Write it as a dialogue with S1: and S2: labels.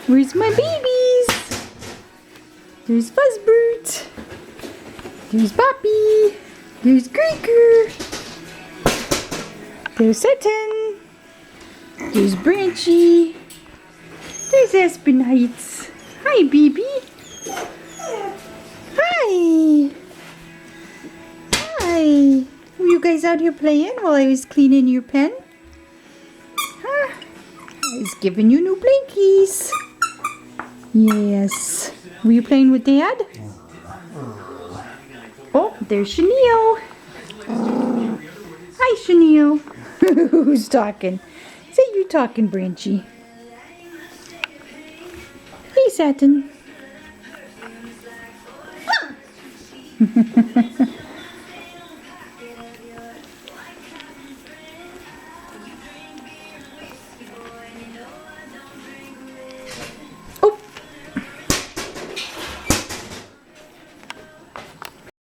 S1: Where's my babies? There's Fuzzbert. There's Poppy. There's Gregor. There's Sutton. There's Branchy. There's Aspen Heights. Hi, baby. Hi. Hi. Were you guys out here playing while I was cleaning your pen? Huh? I was giving you new blankies. Yes. Were you playing with Dad? Oh, there's Chenille. Hi, Chenille. Who's talking? Say you talking, Branchy. Hey, Satin.